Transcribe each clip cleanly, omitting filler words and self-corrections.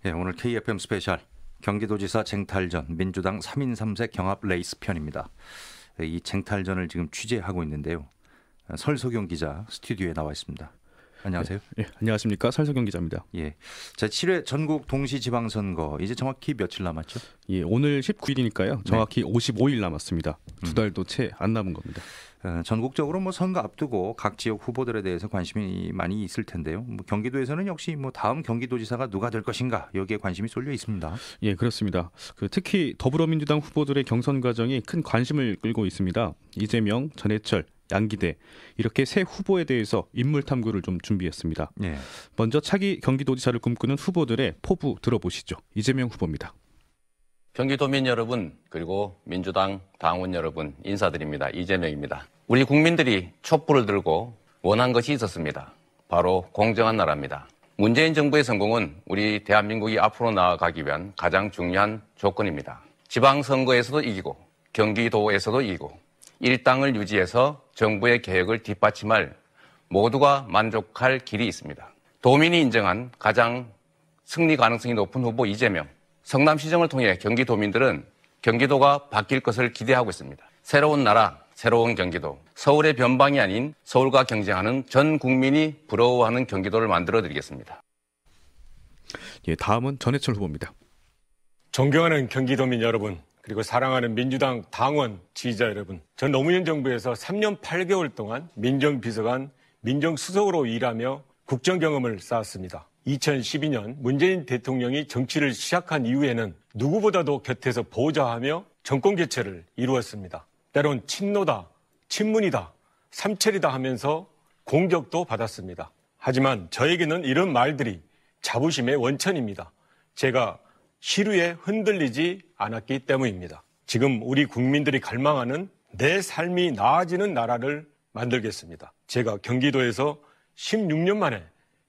예, 오늘 KFM 스페셜 경기도지사 쟁탈전 민주당 3인 3색 경합 레이스 편입니다. 이 쟁탈전을 지금 취재하고 있는데요. 설석용 기자 스튜디오에 나와 있습니다. 안녕하세요. 네, 안녕하십니까. 설석용 기자입니다. 예, 자 7회 전국 동시지방선거 이제 정확히 며칠 남았죠? 예, 오늘 19일이니까요. 정확히 55일 남았습니다. 두 달도 채 안 남은 겁니다. 전국적으로 뭐 선거 앞두고 각 지역 후보들에 대해서 관심이 많이 있을 텐데요. 뭐 경기도에서는 역시 뭐 다음 경기도지사가 누가 될 것인가 여기에 관심이 쏠려 있습니다. 예, 그렇습니다. 특히 더불어민주당 후보들의 경선 과정이 큰 관심을 끌고 있습니다. 이재명, 전해철, 양기대 이렇게 세 후보에 대해서 인물 탐구를 좀 준비했습니다. 예. 먼저 차기 경기도지사를 꿈꾸는 후보들의 포부 들어보시죠. 이재명 후보입니다. 경기도민 여러분 그리고 민주당 당원 여러분 인사드립니다. 이재명입니다. 우리 국민들이 촛불을 들고 원한 것이 있었습니다. 바로 공정한 나라입니다. 문재인 정부의 성공은 우리 대한민국이 앞으로 나아가기 위한 가장 중요한 조건입니다. 지방선거에서도 이기고 경기도에서도 이기고 일당을 유지해서 정부의 계획을 뒷받침할 모두가 만족할 길이 있습니다. 도민이 인정한 가장 승리 가능성이 높은 후보 이재명. 성남시정을 통해 경기도민들은 경기도가 바뀔 것을 기대하고 있습니다. 새로운 나라, 새로운 경기도, 서울의 변방이 아닌 서울과 경쟁하는 전 국민이 부러워하는 경기도를 만들어드리겠습니다. 예, 다음은 전해철 후보입니다. 존경하는 경기도민 여러분, 그리고 사랑하는 민주당 당원, 지지자 여러분. 전 노무현 정부에서 3년 8개월 동안 민정비서관, 민정수석으로 일하며 국정 경험을 쌓았습니다. 2012년 문재인 대통령이 정치를 시작한 이후에는 누구보다도 곁에서 보좌하며 정권 교체를 이루었습니다. 때론 친노다, 친문이다, 삼철이다 하면서 공격도 받았습니다. 하지만 저에게는 이런 말들이 자부심의 원천입니다. 제가 시류에 흔들리지 않았기 때문입니다. 지금 우리 국민들이 갈망하는 내 삶이 나아지는 나라를 만들겠습니다. 제가 경기도에서 16년 만에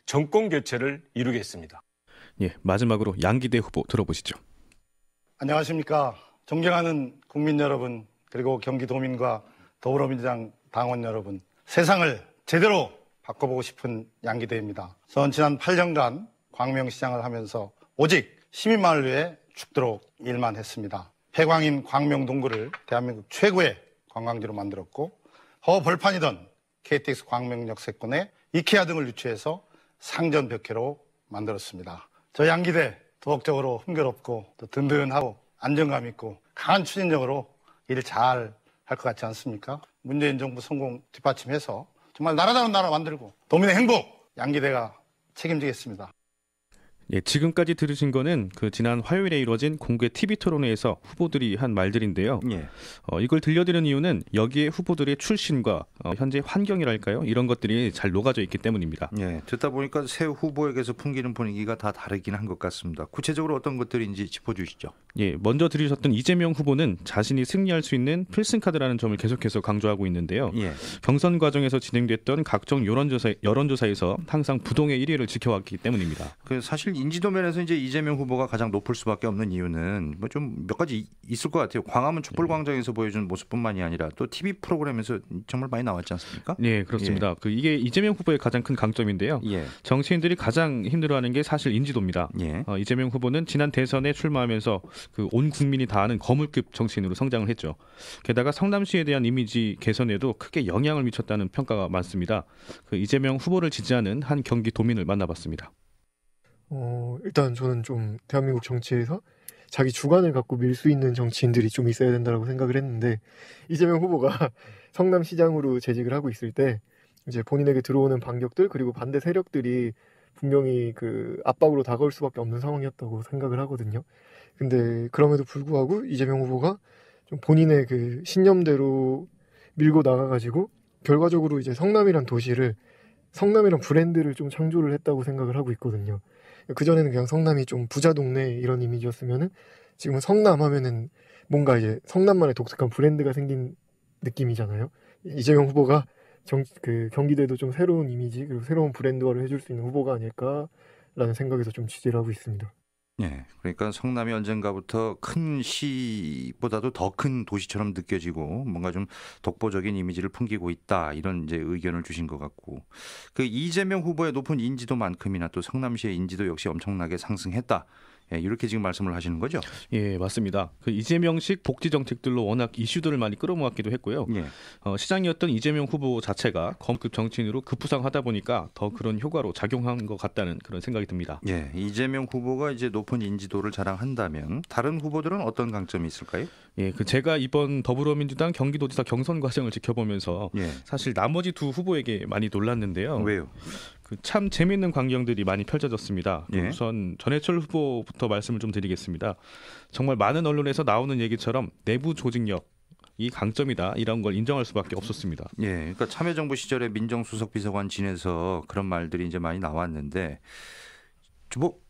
정권 교체를 이루겠습니다. 예, 마지막으로 양기대 후보 들어보시죠. 안녕하십니까. 존경하는 국민 여러분, 그리고 경기도민과 더불어민주당 당원 여러분. 세상을 제대로 바꿔보고 싶은 양기대입니다. 저는 지난 8년간 광명시장을 하면서 오직 시민만을 위해 죽도록 일만 했습니다. 폐광인 광명동구를 대한민국 최고의 관광지로 만들었고 허벌판이던 KTX 광명역 세권에 이케아 등을 유치해서 상전벽해로 만들었습니다. 저 양기대 도덕적으로 흥겨롭고 또 든든하고 안정감 있고 강한 추진력으로 일을 잘 할 것 같지 않습니까? 문재인 정부 성공 뒷받침해서 정말 나라다운 나라 만들고 도민의 행복 양기대가 책임지겠습니다. 예, 지금까지 들으신 거는 지난 화요일에 이루어진 공개 TV 토론회에서 후보들이 한 말들인데요. 예. 이걸 들려드리는 이유는 여기에 후보들의 출신과 현재 환경이랄까요? 이런 것들이 잘 녹아져 있기 때문입니다. 예, 듣다 보니까 새 후보에게서 풍기는 분위기가 다 다르긴 한 것 같습니다. 구체적으로 어떤 것들인지 짚어주시죠. 예, 먼저 들으셨던 이재명 후보는 자신이 승리할 수 있는 필승카드라는 점을 계속해서 강조하고 있는데요. 예. 경선 과정에서 진행됐던 각종 여론조사에서 항상 부동의 1위를 지켜왔기 때문입니다. 사실 인지도 면에서 이제 이재명 후보가 가장 높을 수밖에 없는 이유는 뭐 좀 몇 가지 있을 것 같아요. 광화문 촛불광장에서 보여준 모습뿐만이 아니라 또 TV 프로그램에서 정말 많이 나왔지 않습니까? 네, 그렇습니다. 예. 이게 이재명 후보의 가장 큰 강점인데요. 예. 정치인들이 가장 힘들어하는 게 사실 인지도입니다. 예. 이재명 후보는 지난 대선에 출마하면서 온 국민이 다 아는 거물급 정치인으로 성장을 했죠. 게다가 성남시에 대한 이미지 개선에도 크게 영향을 미쳤다는 평가가 많습니다. 이재명 후보를 지지하는 한 경기도민을 만나봤습니다. 일단 저는 좀 대한민국 정치에서 자기 주관을 갖고 밀 수 있는 정치인들이 좀 있어야 된다고 생각을 했는데, 이재명 후보가 성남시장으로 재직을 하고 있을 때 이제 본인에게 들어오는 반격들 그리고 반대 세력들이 분명히 압박으로 다가올 수밖에 없는 상황이었다고 생각을 하거든요. 근데 그럼에도 불구하고 이재명 후보가 좀 본인의 신념대로 밀고 나가가지고 결과적으로 이제 성남이란 브랜드를 좀 창조를 했다고 생각을 하고 있거든요. 그전에는 그냥 성남이 좀 부자 동네 이런 이미지였으면은 지금은 성남 하면은 뭔가 이제 성남만의 독특한 브랜드가 생긴 느낌이잖아요. 이재명 후보가 경기도에도 좀 새로운 이미지 그리고 새로운 브랜드화를 해줄 수 있는 후보가 아닐까라는 생각에서 좀 지지를 하고 있습니다. 예, 그러니까 성남이 언젠가부터 큰 시보다도 더 큰 도시처럼 느껴지고 뭔가 좀 독보적인 이미지를 풍기고 있다 이런 이제 의견을 주신 것 같고 그 이재명 후보의 높은 인지도만큼이나 또 성남시의 인지도 역시 엄청나게 상승했다. 예, 이렇게 지금 말씀을 하시는 거죠? 예, 맞습니다. 그 이재명식 복지 정책들로 워낙 이슈들을 많이 끌어모았기도 했고요. 예. 시장이었던 이재명 후보 자체가 검급 정치인으로 급부상하다 보니까 더 그런 효과로 작용한 것 같다는 그런 생각이 듭니다. 예, 이재명 후보가 이제 높은 인지도를 자랑한다면 다른 후보들은 어떤 강점이 있을까요? 예, 그 제가 이번 더불어민주당 경기도지사 경선 과정을 지켜보면서 예. 사실 나머지 두 후보에게 많이 놀랐는데요. 왜요? 그 참 재미있는 광경들이 많이 펼쳐졌습니다. 예. 우선 전해철 후보부터 말씀을 좀 드리겠습니다. 정말 많은 언론에서 나오는 얘기처럼 내부 조직력 이 강점이다 이런 걸 인정할 수밖에 없었습니다. 예, 그러니까 참여정부 시절에 민정수석 비서관 지내서 그런 말들이 이제 많이 나왔는데 뭐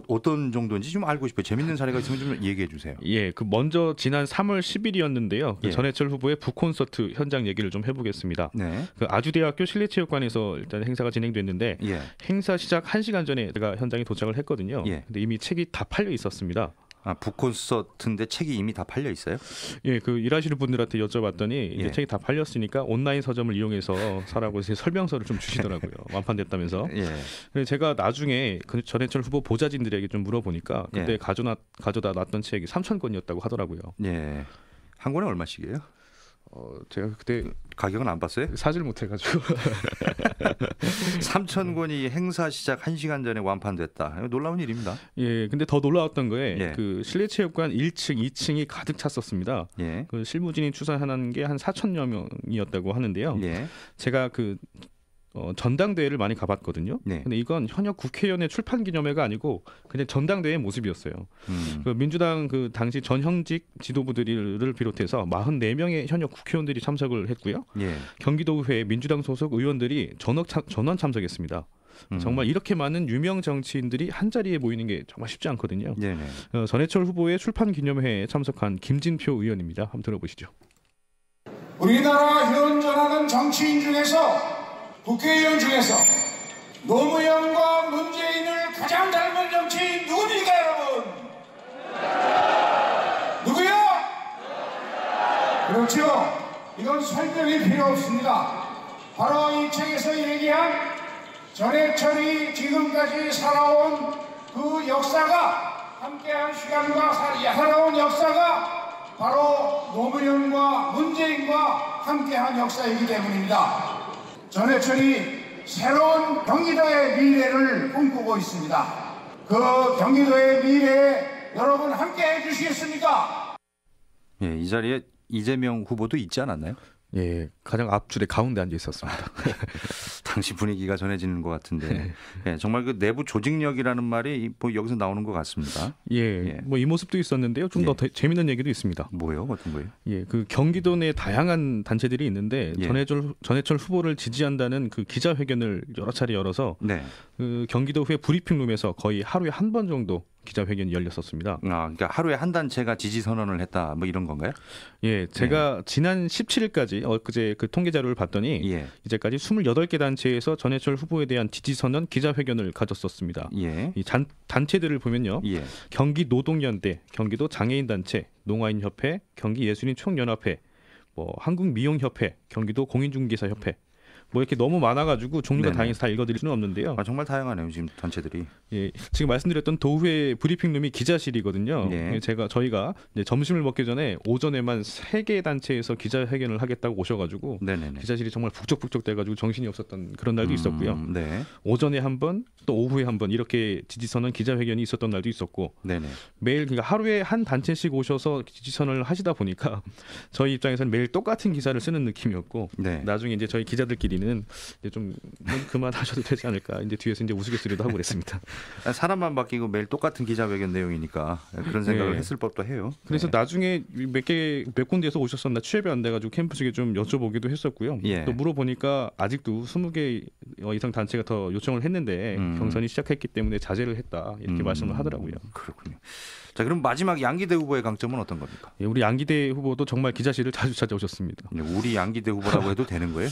어떤 정도인지 좀 알고 싶어요. 재밌는 사례가 있으면 좀 얘기해 주세요. 예, 그 먼저 지난 3월 10일이었는데요. 그 예. 전해철 후보의 북콘서트 현장 얘기를 좀 해보겠습니다. 네. 그 아주대학교 실내체육관에서 일단 행사가 진행됐는데 예. 행사 시작 1시간 전에 제가 현장에 도착을 했거든요. 예. 근데 이미 책이 다 팔려 있었습니다. 아, 북콘서트인데 책이 이미 다 팔려 있어요? 예, 그 일하시는 분들한테 여쭤봤더니 이제 예. 책이 다 팔렸으니까 온라인 서점을 이용해서 사라고 이제 설명서를 좀 주시더라고요. 완판됐다면서. 예. 그래서 제가 나중에 그 전해철 후보 보좌진들에게 좀 물어보니까 그때 예. 가져다 놨던 책이 3,000권이었다고 하더라고요. 예. 한 권에 얼마씩이에요? 제가 그때 가격은 안 봤어요? 사질 못해가지고 3,000권이 행사 시작 1시간 전에 완판됐다. 이거 놀라운 일입니다. 예, 근데 더 놀라웠던 거에 예. 그 실내체육관 1층, 2층이 가득 찼었습니다. 예. 그 실무진이 추산한 게 한 4,000여 명이었다고 하는데요. 예. 제가 그 전당대회를 많이 가봤거든요. 네. 근데 이건 현역 국회의원의 출판 기념회가 아니고 그냥 전당대회 모습이었어요. 그 민주당 그 당시 전형직 지도부들을 비롯해서 44명의 현역 국회의원들이 참석을 했고요. 예. 경기도의회 민주당 소속 의원들이 전원 참석했습니다. 정말 이렇게 많은 유명 정치인들이 한 자리에 모이는 게 정말 쉽지 않거든요. 네네. 전해철 후보의 출판 기념회에 참석한 김진표 의원입니다. 한번 들어보시죠. 우리나라 현존하는 정치인 중에서 국회의원 중에서 노무현과 문재인을 가장 닮은 정치인 누굽니까 여러분? 누구요? 그렇죠. 이건 설명이 필요 없습니다. 바로 이 책에서 얘기한 전해철이 지금까지 살아온 그 역사가 함께한 시간과 살아온 역사가 바로 노무현과 문재인과 함께한 역사이기 때문입니다. 전해철이 새로운 경기도의 미래를 꿈꾸고 있습니다. 그 경기도의 미래에 여러분 함께해 주시겠습니까? 예, 이 자리에 이재명 후보도 있지 않았나요? 예, 가장 앞줄에 가운데 앉아 있었습니다. 당시 분위기가 전해지는 것 같은데 예, 정말 그 내부 조직력이라는 말이 뭐 여기서 나오는 것 같습니다. 예, 뭐 이 모습도 있었는데요. 좀 더 재미있는 얘기도 있습니다. 뭐요? 어떤 거예요? 예, 그 경기도 내 다양한 단체들이 있는데 예. 전해철 후보를 지지한다는 그 기자회견을 여러 차례 열어서 네. 그 경기도회 브리핑룸에서 거의 하루에 한 번 정도 기자회견이 열렸었습니다. 아, 그러니까 하루에 한 단체가 지지 선언을 했다, 뭐 이런 건가요? 예, 제가 지난 17일까지 엊그제 그 통계 자료를 봤더니 예. 이제까지 28개 단체에서 전해철 후보에 대한 지지 선언 기자회견을 가졌었습니다. 예. 이 단체들을 보면요. 예. 경기노동연대, 경기도 장애인단체, 농아인협회, 경기예술인총연합회, 뭐 한국미용협회, 경기도 공인중개사협회 뭐 이렇게 너무 많아가지고 종류가 네네. 다양해서 다 읽어드릴 수는 없는데요. 아, 정말 다양하네요, 지금 단체들이. 예, 지금 말씀드렸던 도회 브리핑룸이 기자실이거든요. 예. 저희가 이제 점심을 먹기 전에 오전에만 3개 단체에서 기자회견을 하겠다고 오셔가지고 네네네. 기자실이 정말 북적북적 돼가지고 정신이 없었던 그런 날도 있었고요. 네. 오전에 한 번, 또 오후에 한 번 이렇게 지지선언 기자회견이 있었던 날도 있었고 네네. 매일 그러니까 하루에 한 단체씩 오셔서 지지선언을 하시다 보니까 저희 입장에서는 매일 똑같은 기사를 쓰는 느낌이었고 네. 나중에 이제 저희 기자들끼리는 이제 좀 그만하셔도 되지 않을까 이제 뒤에서 이제 우스갯소리도 하고 그랬습니다. 사람만 바뀌고 매일 똑같은 기자회견 내용이니까 그런 생각을 네. 했을 법도 해요. 그래서 네. 나중에 몇 군데에서 오셨었나 취업이 안 돼가지고 캠퍼스에 좀 여쭤보기도 했었고요. 예. 또 물어보니까 아직도 20개 이상 단체가 더 요청을 했는데 경선이 시작했기 때문에 자제를 했다 이렇게 말씀을 하더라고요. 그렇군요. 자, 그럼 마지막 양기대 후보의 강점은 어떤 겁니까? 예, 우리 양기대 후보도 정말 기자실을 자주 찾아오셨습니다. 우리 양기대 후보라고 해도 되는 거예요?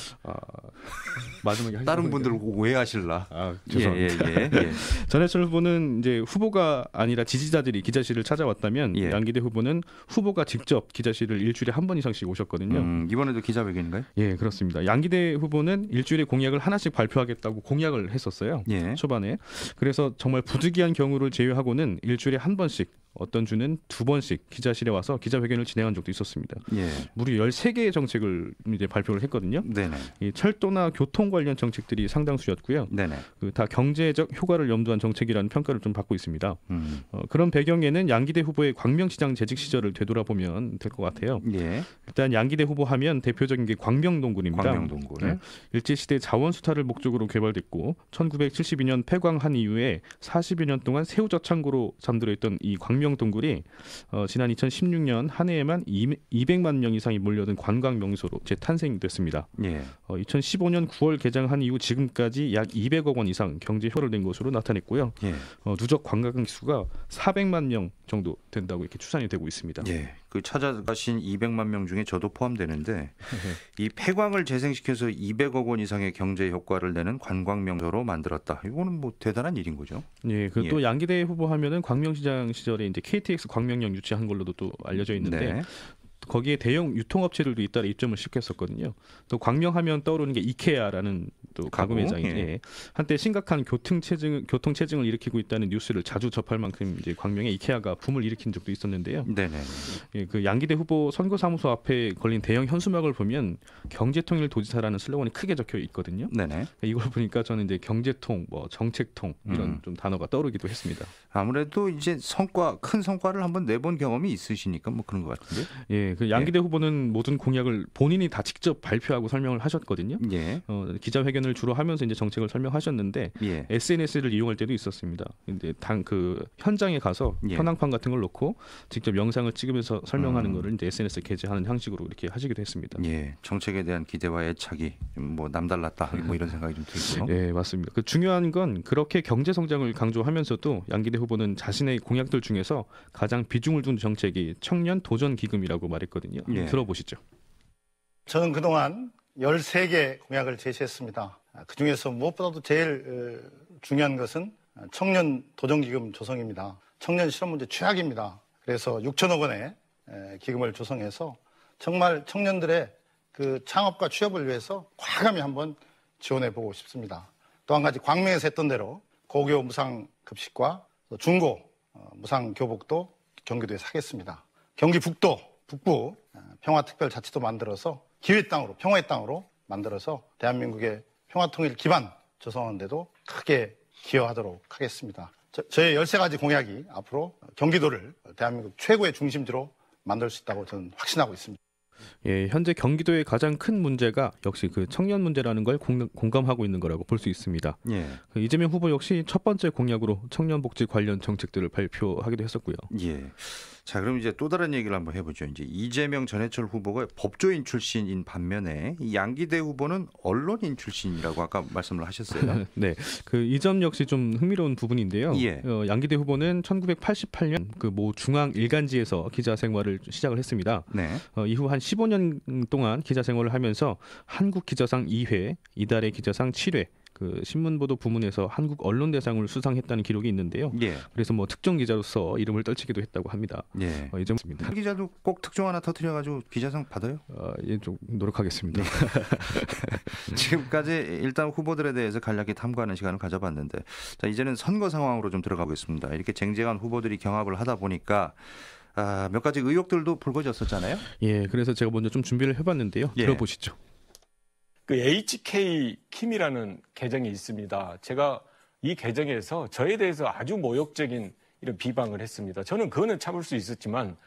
마지막에 다른 분들 오해하실라. 죄송합니다. 예. 전해철 후보는 이제 후보가 아니라 지지자들이 기자실을 찾아왔다면 예. 양기대 후보는 후보가 직접 기자실을 일주일에 한 번 이상씩 오셨거든요. 이번에도 기자회견인가요? 예, 그렇습니다. 양기대 후보는 일주일에 공약을 하나씩 발표하겠다고 공약을 했었어요. 예. 초반에. 그래서 정말 부득이한 경우를 제외하고는 일주일에 한 번씩 어떤 주는 2번씩 기자실에 와서 기자회견을 진행한 적도 있었습니다. 예. 무려 13개의 정책을 이제 발표를 했거든요. 네네. 이 철도나 교통 관련 정책들이 상당수였고요. 네네. 다 경제적 효과를 염두한 정책이라는 평가를 좀 받고 있습니다. 그런 배경에는 양기대 후보의 광명시장 재직 시절을 되돌아보면 될 것 같아요. 예. 일단 양기대 후보 하면 대표적인 게 광명동굴입니다. 광명동굴. 네. 일제시대 자원수탈을 목적으로 개발됐고 1972년 폐광한 이후에 40여 년 동안 새우젓 창고로 잠들어 있던 이 광명동굴이 지난 2016년 한 해에만 200만 명 이상이 몰려든 관광 명소로 재탄생됐습니다. 예. 2015년 9월 개장한 이후 지금까지 약 200억 원 이상 경제 효과를 낸 것으로 나타냈고요. 예. 누적 관광객 수가 400만 명 정도 된다고 이렇게 추산이 되고 있습니다. 예. 그 찾아가신 200만 명 중에 저도 포함되는데 이 폐광을 재생시켜서 200억 원 이상의 경제 효과를 내는 관광 명소로 만들었다. 이거는 뭐 대단한 일인 거죠. 예. 그 예. 또 양기대 후보 하면은 광명시장 시절에 이제 KTX 광명역 유치한 걸로도 또 알려져 있는데 네. 거기에 대형 유통업체들도 잇따라 입점을 시켰었거든요. 또 광명하면 떠오르는 게 이케아라는 또 가구 매장이 예. 한때 심각한 교통체증을 일으키고 있다는 뉴스를 자주 접할 만큼 이제 광명에 이케아가 붐을 일으킨 적도 있었는데요. 네네. 예, 그 양기대 후보 선거사무소 앞에 걸린 대형 현수막을 보면 경제통일 도지사라는 슬로건이 크게 적혀 있거든요. 네네. 이걸 보니까 저는 이제 경제통, 뭐 정책통 이런 좀 단어가 떠오르기도 했습니다. 아무래도 이제 큰 성과를 한번 내본 경험이 있으시니까 뭐 그런 것 같은데. 예, 그 양기대 후보는 모든 공약을 본인이 다 직접 발표하고 설명을 하셨거든요. 예. 기자회견을 주로 하면서 이제 정책을 설명하셨는데 예. SNS를 이용할 때도 있었습니다. 이제 그 현장에 가서 예. 현황판 같은 걸 놓고 직접 영상을 찍으면서 설명하는 거를 이제 SNS에 게재하는 형식으로 이렇게 하시기도 했습니다. 예. 정책에 대한 기대와 애착이 좀 뭐 남달랐다. 뭐 이런 생각이 좀 들고요. 예, 맞습니다. 그 중요한 건 그렇게 경제 성장을 강조하면서도 양기대 후보는 자신의 공약들 중에서 가장 비중을 둔 정책이 청년 도전 기금이라고 말했거든요. 예. 들어보시죠. 저는 그동안 13개 공약을 제시했습니다. 그중에서 무엇보다도 제일 중요한 것은 청년 도전기금 조성입니다. 청년 실업 문제 최악입니다. 그래서 6천억 원의 기금을 조성해서 정말 청년들의 그 창업과 취업을 위해서 과감히 한번 지원해보고 싶습니다. 또 한 가지 광명에서 했던 대로 고교 무상급식과 중고 무상교복도 경기도에서 하겠습니다. 경기 북부 평화특별자치도 만들어서 기회의 땅으로, 평화의 땅으로 만들어서 대한민국의 평화통일 기반 조성하는 데도 크게 기여하도록 하겠습니다. 저의 13가지 공약이 앞으로 경기도를 대한민국 최고의 중심지로 만들 수 있다고 저는 확신하고 있습니다. 예, 현재 경기도의 가장 큰 문제가 역시 그 청년 문제라는 걸 공감하고 있는 거라고 볼 수 있습니다. 예. 그 이재명 후보 역시 첫 번째 공약으로 청년 복지 관련 정책들을 발표하기도 했었고요. 예. 자, 그럼 이제 또 다른 얘기를 한번 해보죠. 이제 이재명 전해철 후보가 법조인 출신인 반면에 이 양기대 후보는 언론인 출신이라고 아까 말씀을 하셨어요. 네, 그 이 점 역시 좀 흥미로운 부분인데요. 예. 양기대 후보는 1988년 그 모 중앙 일간지에서 기자 생활을 시작을 했습니다. 네. 이후 한 15년 동안 기자 생활을 하면서 한국 기자상 2회, 이달의 기자상 7회. 그 신문보도 부문에서 한국 언론대상을 수상했다는 기록이 있는데요. 예. 그래서 뭐 특정 기자로서 이름을 떨치기도 했다고 합니다. 예. 이 점입니다. 한 기자도 꼭 특종 하나 터뜨려가지고 기자상 받아요? 예, 좀 노력하겠습니다. 지금까지 일단 후보들에 대해서 간략히 탐구하는 시간을 가져봤는데, 자, 이제는 선거 상황으로 좀 들어가보겠습니다. 이렇게 쟁쟁한 후보들이 경합을 하다 보니까 몇 가지 의혹들도 불거졌었잖아요. 예, 그래서 제가 먼저 좀 준비를 해봤는데요. 예. 들어보시죠. 그 HK 킴이라는 계정이 있습니다. 제가 이 계정에서 저에 대해서 아주 모욕적인 이런 비방을 했습니다. 저는 그거는 참을 수 있었지만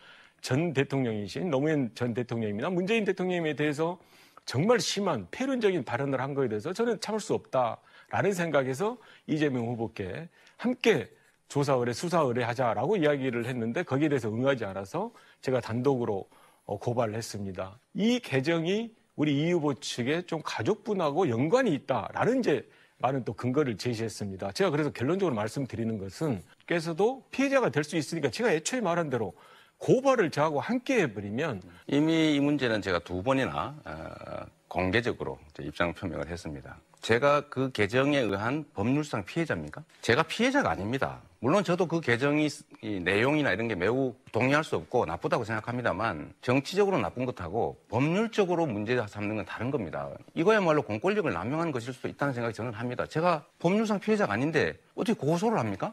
전 대통령이신 노무현 전 대통령입니다. 문재인 대통령에 대해서 정말 심한 패륜적인 발언을 한 거에 대해서 저는 참을 수 없다라는 생각에서 이재명 후보께 함께 조사 의뢰, 수사 의뢰하자라고 이야기를 했는데 거기에 대해서 응하지 않아서 제가 단독으로 고발을 했습니다. 이 계정이 우리 이 후보 측에 좀 가족분하고 연관이 있다라는 이제 많은 또 근거를 제시했습니다. 제가 그래서 결론적으로 말씀드리는 것은 께서도 피해자가 될 수 있으니까 제가 애초에 말한 대로 고발을 저하고 함께 해버리면 이미 이 문제는 제가 2번이나 공개적으로 입장 표명을 했습니다. 제가 그 개정에 의한 법률상 피해자입니까? 제가 피해자가 아닙니다. 물론 저도 그 개정이 이 내용이나 이런 게 매우 동의할 수 없고 나쁘다고 생각합니다만 정치적으로 나쁜 것하고 법률적으로 문제 삼는 건 다른 겁니다. 이거야말로 공권력을 남용하는 것일 수도 있다는 생각이 저는 합니다. 제가 법률상 피해자가 아닌데 어떻게 고소를 합니까?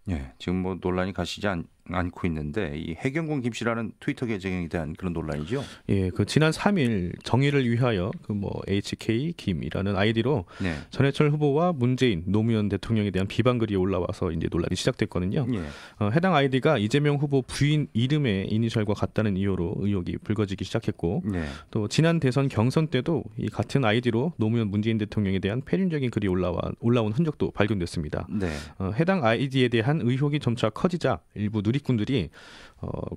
예, 지금 뭐 논란이 가시지 않고 있는데 이 해경군 김 씨라는 트위터 계정에 대한 그런 논란이죠. 예, 그 지난 3일 정의를 위하여 그 뭐 HK 김이라는 아이디로 네. 전해철 후보와 문재인 노무현 대통령에 대한 비방 글이 올라와서 이제 논란이 시작됐거든요. 예. 해당 아이디가 이재명 후보 부인 이름의 이니셜과 같다는 이유로 의혹이 불거지기 시작했고 네. 또 지난 대선 경선 때도 이 같은 아이디로 노무현 문재인 대통령에 대한 패륜적인 글이 올라온 흔적도 발견됐습니다. 네. 해당 아이디에 대한 의혹이 점차 커지자 일부 누리꾼들이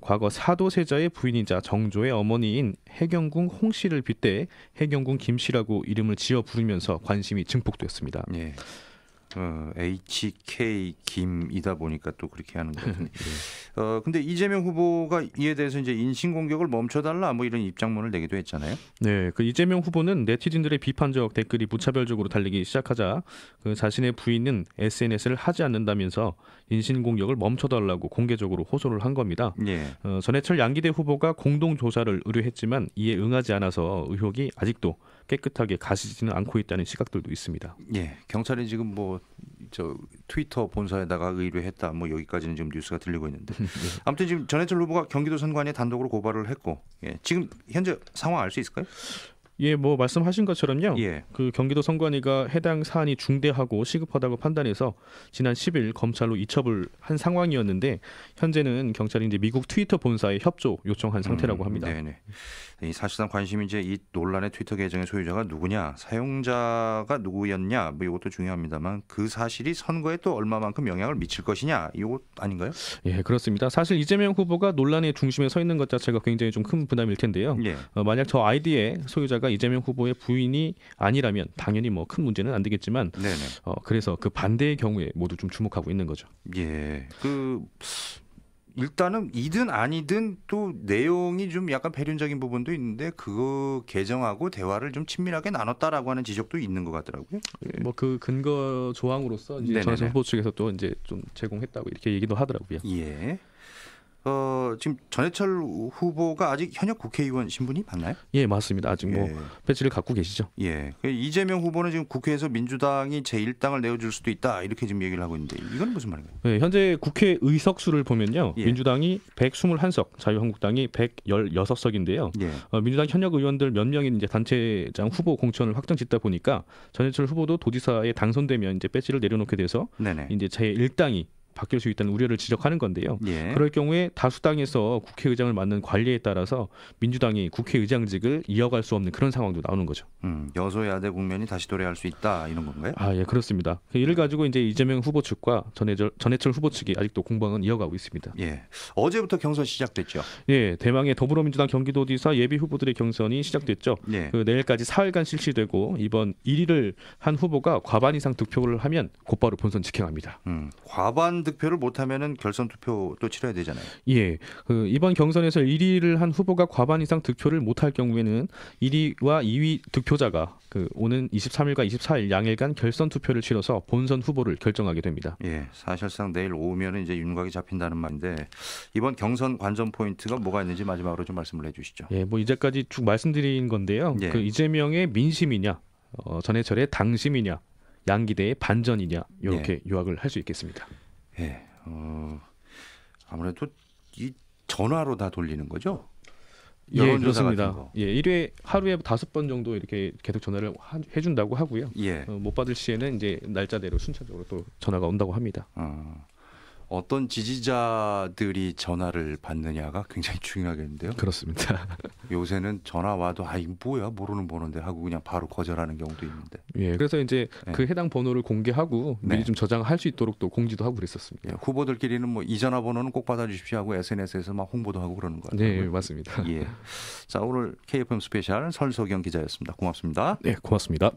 과거 사도세자의 부인이자 정조의 어머니인 해경궁 홍 씨를 빗대 해경궁 김 씨라고 이름을 지어 부르면서 관심이 증폭됐습니다. 예. HK 김이다 보니까 또 그렇게 하는 거죠. 근데 이재명 후보가 이에 대해서 이제 인신공격을 멈춰달라 뭐 이런 입장문을 내기도 했잖아요. 네, 그 이재명 후보는 네티즌들의 비판적 댓글이 무차별적으로 달리기 시작하자 그 자신의 부인은 SNS를 하지 않는다면서 인신공격을 멈춰달라고 공개적으로 호소를 한 겁니다. 예. 전해철 양기대 후보가 공동 조사를 의뢰했지만 이에 응하지 않아서 의혹이 아직도 깨끗하게 가시지는 않고 있다는 시각들도 있습니다. 예. 경찰이 지금 뭐 저 트위터 본사에다가 의뢰했다 뭐 여기까지는 지금 뉴스가 들리고 있는데 아무튼 지금 전해철 후보가 경기도 선관위에 단독으로 고발을 했고 예. 지금 현재 상황 알 수 있을까요? 예, 뭐 말씀하신 것처럼요. 예. 그 경기도 선관위가 해당 사안이 중대하고 시급하다고 판단해서 지난 10일 검찰로 이첩을 한 상황이었는데 현재는 경찰이 이제 미국 트위터 본사에 협조 요청한 상태라고 합니다. 네네. 이 사실상 관심이 이제 이 논란의 트위터 계정의 소유자가 누구냐, 사용자가 누구였냐, 뭐 이것도 중요합니다만 그 사실이 선거에 또 얼마만큼 영향을 미칠 것이냐, 이것 아닌가요? 예, 그렇습니다. 사실 이재명 후보가 논란의 중심에 서 있는 것 자체가 굉장히 좀 큰 부담일 텐데요. 예. 만약 저 아이디의 소유자가 이재명 후보의 부인이 아니라면 당연히 뭐 큰 문제는 안 되겠지만 네네. 그래서 그 반대의 경우에 모두 좀 주목하고 있는 거죠. 예. 일단은 이든 아니든 또 내용이 좀 약간 패륜적인 부분도 있는데 그거 계정하고 대화를 좀 친밀하게 나눴다라고 하는 지적도 있는 것 같더라고요. 뭐 그 근거 조항으로서 이제 전해철 후보 측에서 또 이제 좀 제공했다고 이렇게 얘기도 하더라고요. 예. 지금 전해철 후보가 아직 현역 국회의원 신분이 맞나요? 예, 맞습니다. 아직 뭐 예. 배지를 갖고 계시죠. 예. 이재명 후보는 지금 국회에서 민주당이 제1당을 내어줄 수도 있다 이렇게 지금 얘기를 하고 있는데 이건 무슨 말인가요? 네, 현재 국회 의석수를 보면요. 예. 민주당이 121석, 자유한국당이 116석인데요. 예. 민주당 현역 의원들 몇 명이 이제 단체장 후보 공천을 확정짓다 보니까 전해철 후보도 도지사에 당선되면 이제 배지를 내려놓게 돼서 네네. 이제 제1당이 바뀔 수 있다는 우려를 지적하는 건데요. 예. 그럴 경우에 다수당에서 국회의장을 맡는 관리에 따라서 민주당이 국회의장직을 이어갈 수 없는 그런 상황도 나오는 거죠. 여소야대 국면이 다시 도래할 수 있다 이런 건가요? 아, 예, 그렇습니다. 이를 가지고 이제 이재명 후보 측과 전해철 후보 측이 아직도 공방은 이어가고 있습니다. 예. 어제부터 경선 시작됐죠. 예, 대망의 더불어민주당 경기도지사 예비 후보들의 경선이 시작됐죠. 예. 내일까지 사흘간 실시되고 이번 1위를 한 후보가 과반 이상 득표를 하면 곧바로 본선 직행합니다. 과반 득표를 못하면은 결선 투표도 치러야 되잖아요. 예, 이번 경선에서 1위를 한 후보가 과반 이상 득표를 못할 경우에는 1위와 2위 득표자가 오는 23일과 24일 양일간 결선 투표를 치러서 본선 후보를 결정하게 됩니다. 예, 사실상 내일 오후면은 이제 윤곽이 잡힌다는 말인데 이번 경선 관전 포인트가 뭐가 있는지 마지막으로 좀 말씀을 해주시죠. 예, 뭐 이제까지 쭉 말씀드린 건데요. 예. 이재명의 민심이냐, 전해철의 당심이냐, 양기대의 반전이냐 이렇게 요약을 할 수 있겠습니다. 예, 아무래도 이 전화로 다 돌리는 거죠? 예, 그렇습니다. 예, 1회 하루에 5번 정도 이렇게 계속 전화를 해준다고 하고요. 예. 못 받을 시에는 이제 날짜대로 순차적으로 또 전화가 온다고 합니다. 어떤 지지자들이 전화를 받느냐가 굉장히 중요하겠는데요. 그렇습니다. 요새는 전화 와도 이 뭐야 모르는 번호인데 하고 그냥 바로 거절하는 경우도 있는데. 예, 그래서 이제 네. 그 해당 번호를 공개하고 미리 좀 저장할 수 있도록 또 공지도 하고 그랬었습니다. 예, 후보들끼리는 뭐 이 전화번호는 꼭 받아주십시오 하고 SNS에서 막 홍보도 하고 그러는 거 같아요. 네, 맞습니다. 예. 자, 오늘 KFM 스페셜 설소경 기자였습니다. 고맙습니다. 네, 고맙습니다.